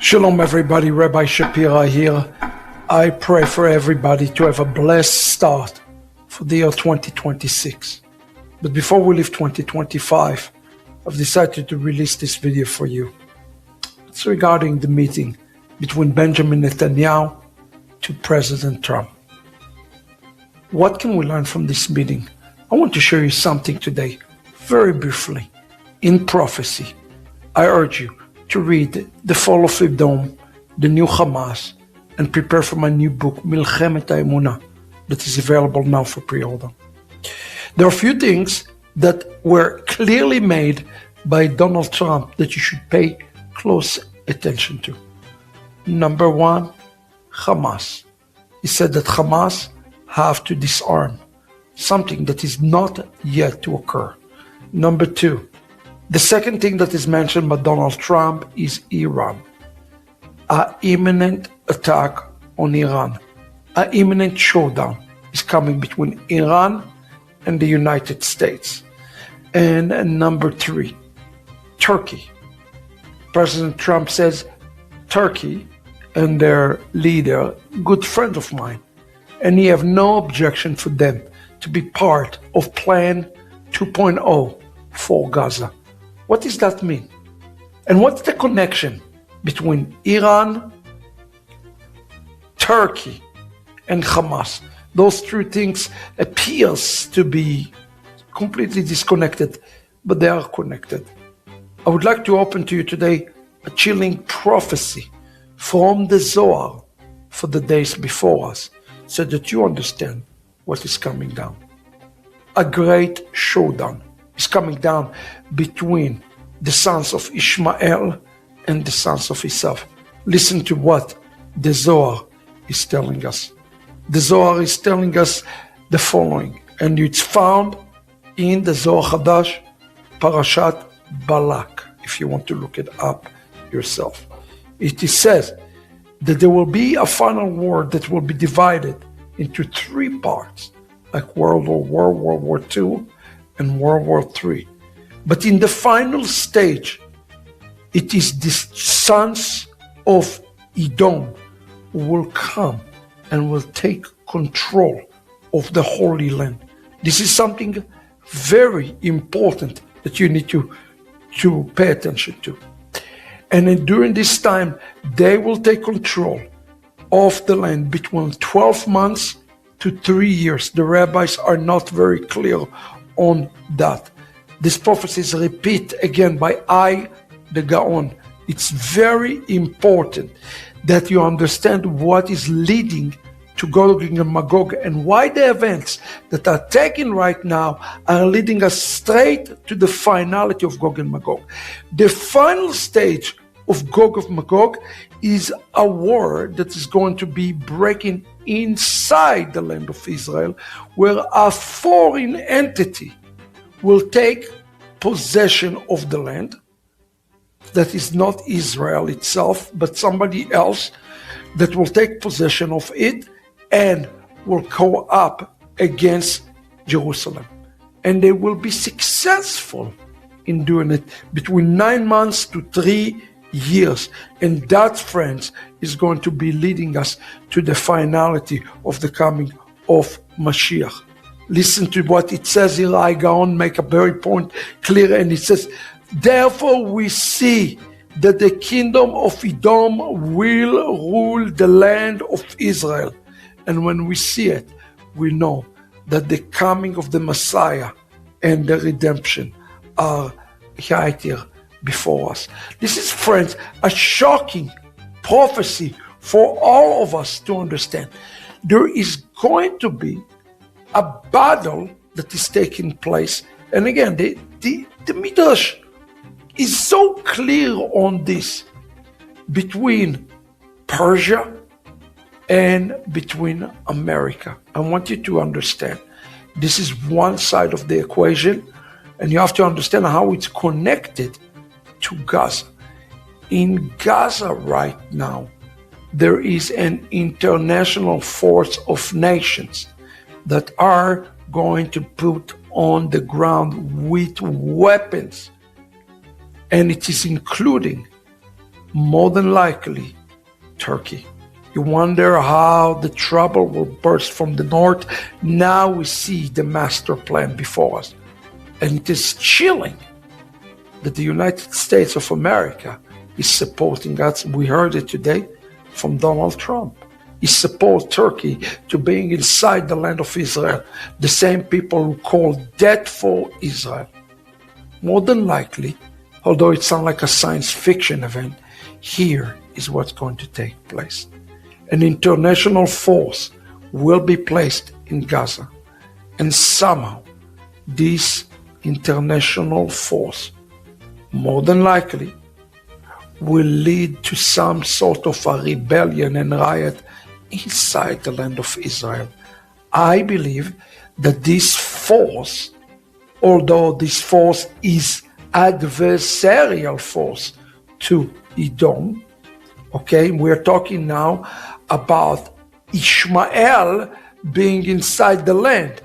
Shalom everybody, Rabbi Shapira here. I pray for everybody to have a blessed start for the year 2026. But before we leave 2025, I've decided to release this video for you. It's regarding the meeting between Benjamin Netanyahu to President Trump. What can we learn from this meeting? I want to show you something today, very briefly, in prophecy. I urge you to read The Fall of Edom, The New Hamas, and prepare for my new book, Milchemet HaEmunah, that is available now for pre-order. There are a few things that were clearly made by Donald Trump that you should pay close attention to. Number one, Hamas. He said that Hamas have to disarm, something that is not yet to occur. Number two, the second thing that is mentioned by Donald Trump is Iran. An imminent attack on Iran, an imminent showdown is coming between Iran and the United States. And number three, Turkey. President Trump says Turkey and their leader, good friend of mine, and he have no objection for them to be part of Plan 2.0 for Gaza. What does that mean? And what's the connection between Iran, Turkey, and Hamas? Those three things appears to be completely disconnected, but they are connected. I would like to open to you today a chilling prophecy from the Zohar for the days before us, so that you understand what is coming down. A great showdown is coming down between the sons of Ishmael and the sons of Esau. Listen to what the Zohar is telling us. The Zohar is telling us the following, and it's found in the Zohar Hadash, Parashat Balak, if you want to look it up yourself. It says that there will be a final war that will be divided into three parts, like World War II, and World War III. But in the final stage, it is the sons of Edom who will come and will take control of the Holy Land. This is something very important that you need to pay attention to. And during this time, they will take control of the land between 12 months to 3 years. The rabbis are not very clear on that. This prophecy is repeated again by I, the Gaon. It's very important that you understand what is leading to Gog and Magog and why the events that are taken right now are leading us straight to the finality of Gog and Magog. The final stage of Gog of Magog is a war that is going to be breaking inside the land of Israel, where a foreign entity will take possession of the land. That is not Israel itself, but somebody else that will take possession of it and will go up against Jerusalem. And they will be successful in doing it between 9 months to 3 years. And that, friends, is going to be leading us to the finality of the coming of Mashiach. Listen to what it says here. I go on, make a very point clear, and it says, therefore we see that the kingdom of Edom will rule the land of Israel. And when we see it, we know that the coming of the Messiah and the redemption are right here before us. This is, friends, a shocking prophecy for all of us to understand. There is going to be a battle that is taking place. And again, the Midrash is so clear on this, between Persia and between America. I want you to understand, this is one side of the equation, and you have to understand how it's connected to Gaza. In Gaza right now, there is an international force of nations that are going to put on the ground with weapons. And it is including more than likely Turkey. You wonder how the trouble will burst from the north. Now we see the master plan before us. And it is chilling that the United States of America is supporting us. We heard it today from Donald Trump. He supports Turkey to being inside the land of Israel, the same people who call death for Israel. More than likely, although it sounds like a science fiction event, here is what's going to take place. An international force will be placed in Gaza, and somehow this international force, more than likely, will lead to some sort of a rebellion and riot inside the land of Israel. I believe that this force, although this force is adversarial force to Edom, okay, we're talking now about Ishmael being inside the land.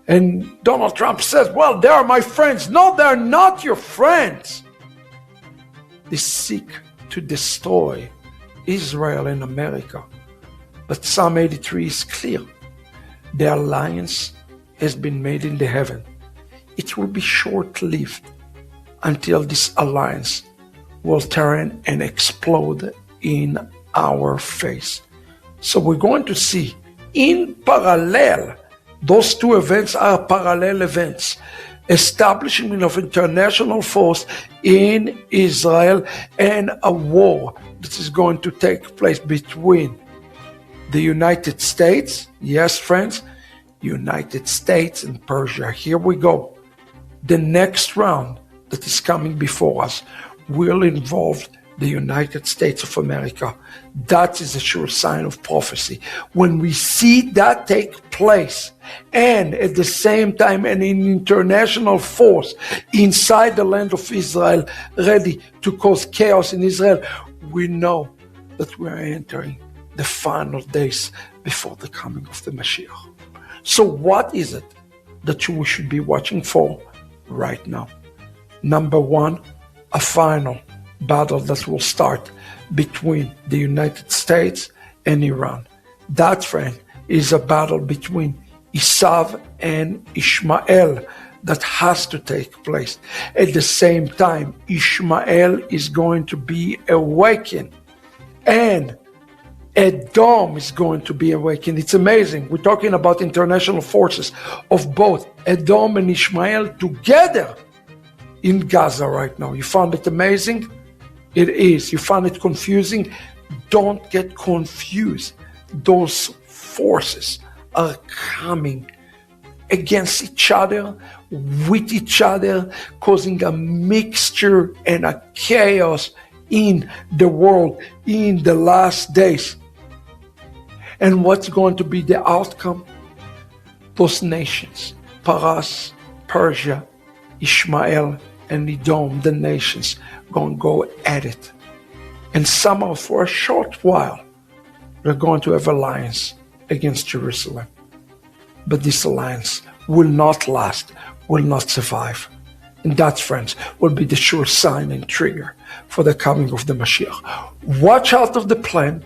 And Donald Trump says, well, they are my friends. No, they're not your friends. They seek to destroy Israel and America. But Psalm 83 is clear. The alliance has been made in the heaven. It will be short-lived until this alliance will turn and explode in our face. So we're going to see in parallel, those two events are parallel events. Establishment of international force in Israel and a war that is going to take place between the United States, yes friends, United States and Persia. Here we go. The next round that is coming before us will involve the United States of America. That is a sure sign of prophecy. When we see that take place, and at the same time an international force inside the land of Israel ready to cause chaos in Israel, we know that we are entering the final days before the coming of the Mashiach. So what is it that we should be watching for right now? Number one, a final battle that will start between the United States and Iran. That, friend, is a battle between Esav and Ishmael that has to take place. At the same time, Ishmael is going to be awakened, and Edom is going to be awakened. It's amazing. We're talking about international forces of both Edom and Ishmael together in Gaza right now. You found it amazing? It is. You found it confusing? Don't get confused. Those forces are coming against each other, with each other, causing a mixture and a chaos in the world in the last days. And what's going to be the outcome? Those nations, Paras, Persia, Ishmael, and Edom, the nations, going to go at it. And somehow, for a short while, they're going to have alliance against Jerusalem. But this alliance will not last, will not survive. And that, friends, will be the sure sign and trigger for the coming of the Mashiach. Watch out of the plan.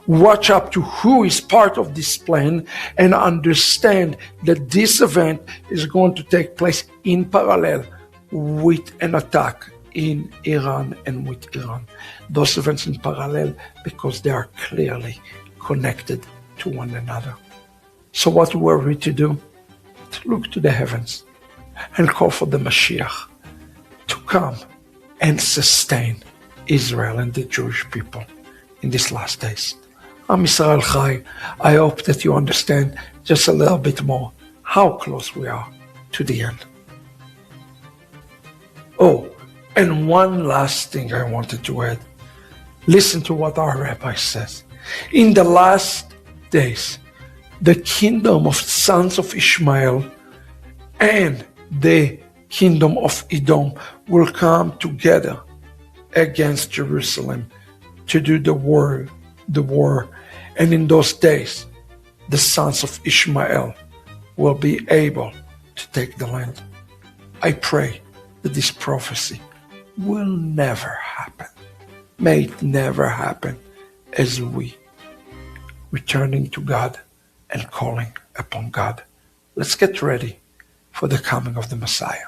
Watch up to who is part of this plan, and understand that this event is going to take place in parallel with an attack in Iran and with Iran. Those events in parallel because they are clearly connected to one another. So what were we to do? To look to the heavens and call for the Mashiach to come and sustain Israel and the Jewish people in these last days. I'm Israel Chai. I hope that you understand just a little bit more how close we are to the end. Oh, and one last thing I wanted to add. Listen to what our Rabbi says. In the last days, the kingdom of sons of Ishmael and the kingdom of Edom will come together against Jerusalem to do the war. And in those days, the sons of Ishmael will be able to take the land. I pray that this prophecy will never happen. May it never happen as we returning to God and calling upon God. Let's get ready for the coming of the Messiah.